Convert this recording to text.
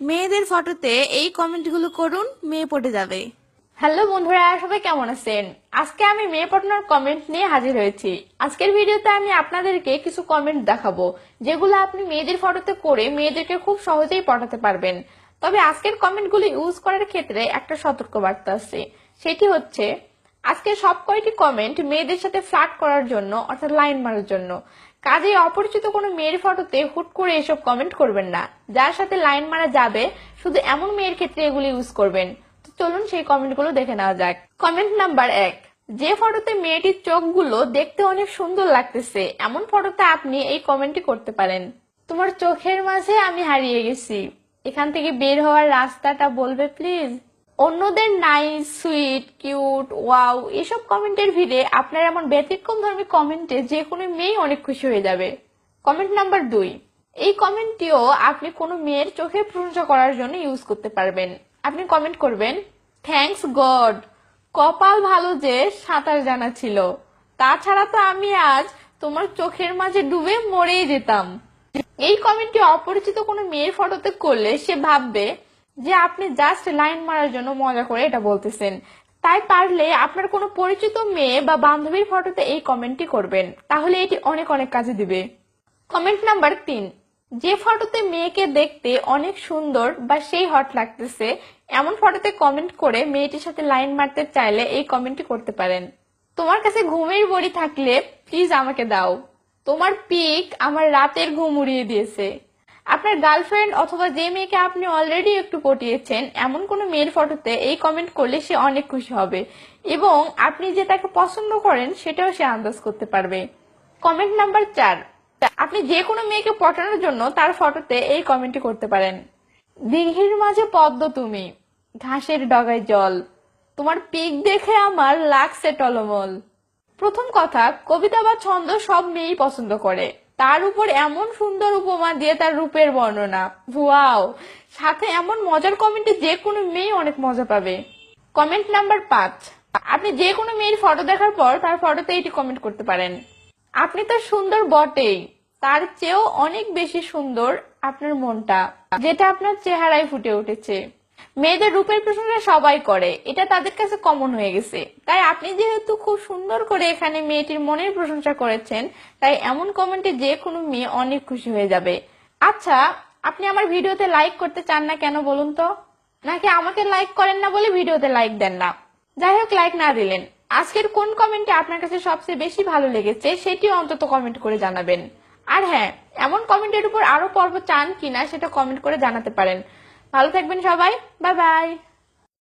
মেয়েদের ফটোতে এই কমেন্টগুলো করুন, মেয়ে পড়ে যাবে। হ্যালো বন্ধুরা, সবাই কেমন আছেন? আজকে আমি মেয়ে পড়ানোর কমেন্ট নিয়ে হাজির হয়েছি। আজকের ভিডিওতে আমি আপনাদেরকে কিছু কমেন্ট দেখাবো যেগুলো আপনি মেয়েদের ফটোতে করে মেয়েদেরকে খুব সহজেই পটাতে পারবেন। তবে আজকের কমেন্টগুলো ইউজ করার ক্ষেত্রে একটা সতর্কবার্তা আছে, সেটি হচ্ছে আজকে সব কয়টি কমেন্ট মেয়েদের সাথে ফ্লার্ট করার জন্য, অর্থাৎ লাইন মারার জন্য। কাজেই অপরিচিত কোনো মেয়ের ফটোতে হুট করে এসব কমেন্ট করবেন না। যার সাথে লাইন মারা যাবে শুধু এমন মেয়ের ক্ষেত্রে এগুলো ইউজ করবেন। তো চলুন সেই কমেন্টগুলো দেখে নেওয়া যাক। কমেন্ট নাম্বার 1, যে ফটোতে মেয়েটির চোখগুলো দেখতে অনেক সুন্দর লাগতেছে এমন ফটোতে আপনি এই কমেন্টটি করতে পারেন। তোমার চোখের মাঝে আমি হারিয়ে গেছি, এখান থেকে বের হওয়ার রাস্তাটা বলবে প্লিজ। অন্যদের নাইস, সুইট, কিউট, ওয়াও এসব কমেন্টের ভিড়ে আপনার এমন ব্যতিক্রমধর্মী কমেন্টে যে কোনো মেয়ে অনেক খুশি হয়ে যাবে। কমেন্ট নাম্বার 2, এই কমেন্টটিও আপনি কোনো মেয়ের চোখের প্রশংসা করার জন্য ইউজ করতে পারবেন। আপনি কমেন্ট করবেন, থ্যাঙ্কস গড, কপাল ভালো যে সাঁতার জানা ছিল, তাছাড়া তো আমি আজ তোমার চোখের মাঝে ডুবে মরেই যেতাম। এই কমেন্টটি অপরিচিত কোনো মেয়ের ফটোতে করলে সে ভাববে যে আপনি জাস্ট লাইন মারার জন্য মজা করে এটা বলতেছেন। তাই পারলে আপনার কোনো পরিচিত মেয়ে বা বান্ধবীর ফটোতে এই কমেন্টটি করবেন, তাহলে এটি অনেক অনেক কাজে দিবে। কমেন্ট নাম্বার 3, যে ফটোতে মেয়েকে দেখতে অনেক সুন্দর বা সেই হট লাগতেছে এমন ফটোতে কমেন্ট করে মেয়েটির সাথে লাইন মারতে চাইলে এই কমেন্টটি করতে পারেন। তোমার কাছে ঘুমের বড়ি থাকলে প্লিজ আমাকে দাও, তোমার পিক আমার রাতের ঘুম উড়িয়ে দিয়েছে। আপনার গার্লফ্রেন্ড অথবা যে মেয়েকে আপনি অলরেডি একটু পটিয়েছেন এমন কোনো মেয়ের ফটোতে এই কমেন্ট করলে সে অনেক খুশি হবে এবং আপনি যে তাকে পছন্দ করেন সেটাও সে আন্দাজ করতে পারবে। কমেন্ট নাম্বার 4, আপনি যে কোনো মেয়েকে পটানোর জন্য তার ফটোতে এই কমেন্টটি করতে পারেন। দিঘির মাঝে পদ্ম তুমি, ঘাসের ডগায় জল, তোমার পিক দেখে আমার লাগছে টলমল। প্রথম কথা, কবিতা বা ছন্দ সব মেয়েই পছন্দ করে, তার উপর এমন সুন্দর উপমা দিয়ে তার রূপের বর্ণনা, ওয়াও, সাথে এমন মজার কমেন্টে যে কোনো মেয়ে অনেক মজা পাবে। কমেন্ট নাম্বার 5, আপনি যে কোনো মেয়ের ফটো দেখার পর তার ফটোতে এটি কমেন্ট করতে পারেন। আপনি তো সুন্দর বটেই, তার চেয়েও অনেক বেশি সুন্দর আপনার মনটা, যেটা আপনার চেহারায় ফুটে উঠেছে। মেয়েদের রূপের প্রশংসা সবাই করে, এটা তাদের কাছে কমন হয়ে গেছে। তাই আপনি যেহেতু খুব সুন্দর করে এখানে মেয়েটির মনের প্রশংসা করেছেন, তাই এমন কমেন্টে যে কোনো মেয়ে অনেক খুশি হয়ে যাবে। আচ্ছা, আপনি আমার ভিডিওতে লাইক করতে চান না কেন বলুন তো? নাকি আমাকে লাইক করেন না বলে ভিডিওতে লাইক দেন না? যাই হোক, লাইক না দিলেন, আজকের কোন কমেন্টে আপনার কাছে সবচেয়ে বেশি ভালো লেগেছে সেটিও অন্তত কমেন্ট করে জানাবেন। আর হ্যাঁ, এমন কমেন্টের উপর আরো পর্ব চান কিনা সেটা কমেন্ট করে জানাতে পারেন। ভালো থাকবেন সবাই, বাই বাই।